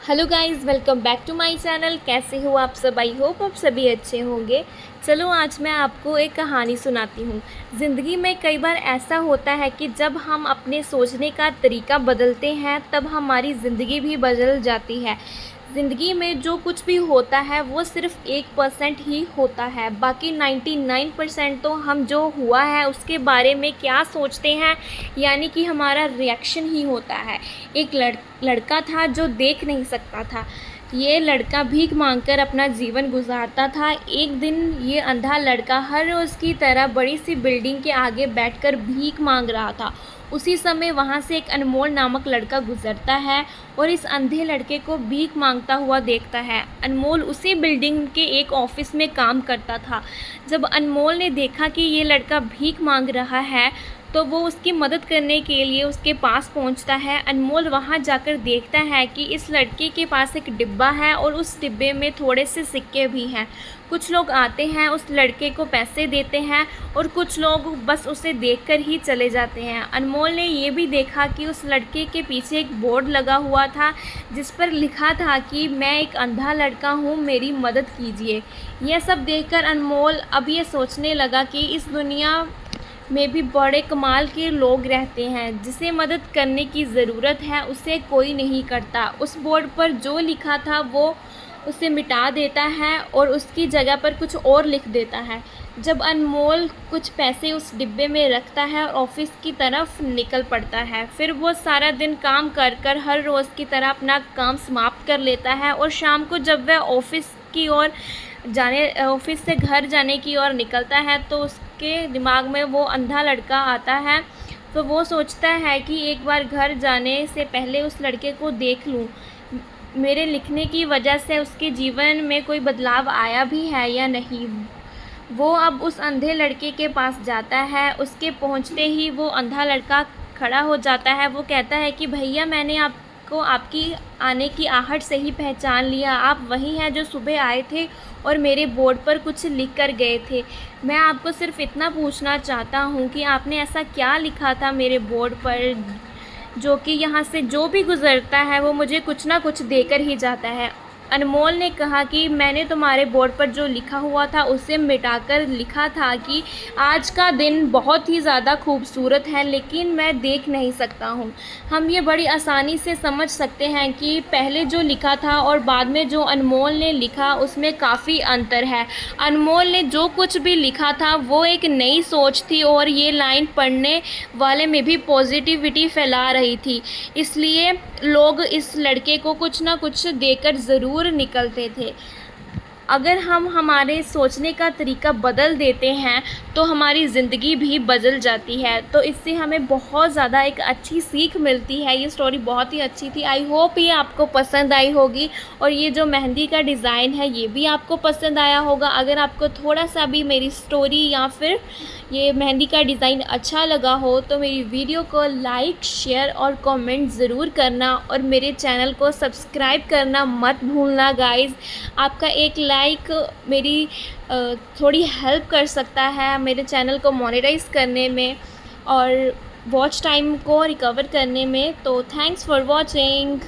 Hello guys, welcome back to my channel. कैसे हो आप सब? आई होप आप सभी अच्छे होंगे। चलो आज मैं आपको एक कहानी सुनाती हूँ। ज़िंदगी में कई बार ऐसा होता है कि जब हम अपने सोचने का तरीका बदलते हैं तब हमारी ज़िंदगी भी बदल जाती है। ज़िंदगी में जो कुछ भी होता है वो सिर्फ़ 1% ही होता है, बाकी 99% तो हम जो हुआ है उसके बारे में क्या सोचते हैं, यानी कि हमारा रिएक्शन ही होता है। एक लड़का था जो देख नहीं सकता था। ये लड़का भीख मांगकर अपना जीवन गुजारता था। एक दिन ये अंधा लड़का हर रोज़ की तरह बड़ी सी बिल्डिंग के आगे बैठकर भीख मांग रहा था। उसी समय वहाँ से एक अनमोल नामक लड़का गुजरता है और इस अंधे लड़के को भीख मांगता हुआ देखता है। अनमोल उसी बिल्डिंग के एक ऑफिस में काम करता था। जब अनमोल ने देखा कि ये लड़का भीख मांग रहा है तो वो उसकी मदद करने के लिए उसके पास पहुंचता है। अनमोल वहां जाकर देखता है कि इस लड़के के पास एक डिब्बा है और उस डिब्बे में थोड़े से सिक्के भी हैं। कुछ लोग आते हैं, उस लड़के को पैसे देते हैं और कुछ लोग बस उसे देखकर ही चले जाते हैं। अनमोल ने ये भी देखा कि उस लड़के के पीछे एक बोर्ड लगा हुआ था जिस पर लिखा था कि मैं एक अंधा लड़का हूँ, मेरी मदद कीजिए। यह सब देखकर अनमोल अब ये सोचने लगा कि इस दुनिया में भी बड़े कमाल के लोग रहते हैं। जिसे मदद करने की ज़रूरत है उसे कोई नहीं करता। उस बोर्ड पर जो लिखा था वो उसे मिटा देता है और उसकी जगह पर कुछ और लिख देता है। जब अनमोल कुछ पैसे उस डिब्बे में रखता है और ऑफिस की तरफ निकल पड़ता है। फिर वो सारा दिन काम कर कर हर रोज़ की तरह अपना काम समाप्त कर लेता है और शाम को जब वह ऑफिस से घर जाने की ओर निकलता है तो उसके दिमाग में वो अंधा लड़का आता है। तो वो सोचता है कि एक बार घर जाने से पहले उस लड़के को देख लूँ, मेरे लिखने की वजह से उसके जीवन में कोई बदलाव आया भी है या नहीं। वो अब उस अंधे लड़के के पास जाता है। उसके पहुंचते ही वो अंधा लड़का खड़ा हो जाता है। वो कहता है कि भैया, मैंने आपको आपकी आने की आहट से ही पहचान लिया। आप वही हैं जो सुबह आए थे और मेरे बोर्ड पर कुछ लिख कर गए थे। मैं आपको सिर्फ़ इतना पूछना चाहता हूँ कि आपने ऐसा क्या लिखा था मेरे बोर्ड पर, जो कि यहाँ से जो भी गुज़रता है वो मुझे कुछ ना कुछ देकर ही जाता है। अनमोल ने कहा कि मैंने तुम्हारे बोर्ड पर जो लिखा हुआ था उसे मिटाकर लिखा था कि आज का दिन बहुत ही ज़्यादा खूबसूरत है, लेकिन मैं देख नहीं सकता हूँ। हम ये बड़ी आसानी से समझ सकते हैं कि पहले जो लिखा था और बाद में जो अनमोल ने लिखा उसमें काफ़ी अंतर है। अनमोल ने जो कुछ भी लिखा था वो एक नई सोच थी और ये लाइन पढ़ने वाले में भी पॉजिटिविटी फैला रही थी। इसलिए लोग इस लड़के को कुछ ना कुछ देकर ज़रूर निकलते थे। अगर हम हमारे सोचने का तरीका बदल देते हैं तो हमारी ज़िंदगी भी बदल जाती है। तो इससे हमें बहुत ज़्यादा एक अच्छी सीख मिलती है। ये स्टोरी बहुत ही अच्छी थी। आई होप ये आपको पसंद आई होगी और ये जो मेहंदी का डिज़ाइन है ये भी आपको पसंद आया होगा। अगर आपको थोड़ा सा भी मेरी स्टोरी या फिर ये मेहंदी का डिज़ाइन अच्छा लगा हो तो मेरी वीडियो को लाइक, शेयर और कमेंट ज़रूर करना और मेरे चैनल को सब्सक्राइब करना मत भूलना गाइज़। आपका एक लाइक मेरी थोड़ी हेल्प कर सकता है मेरे चैनल को मोनेटाइज करने में और वॉच टाइम को रिकवर करने में। तो थैंक्स फॉर वॉचिंग।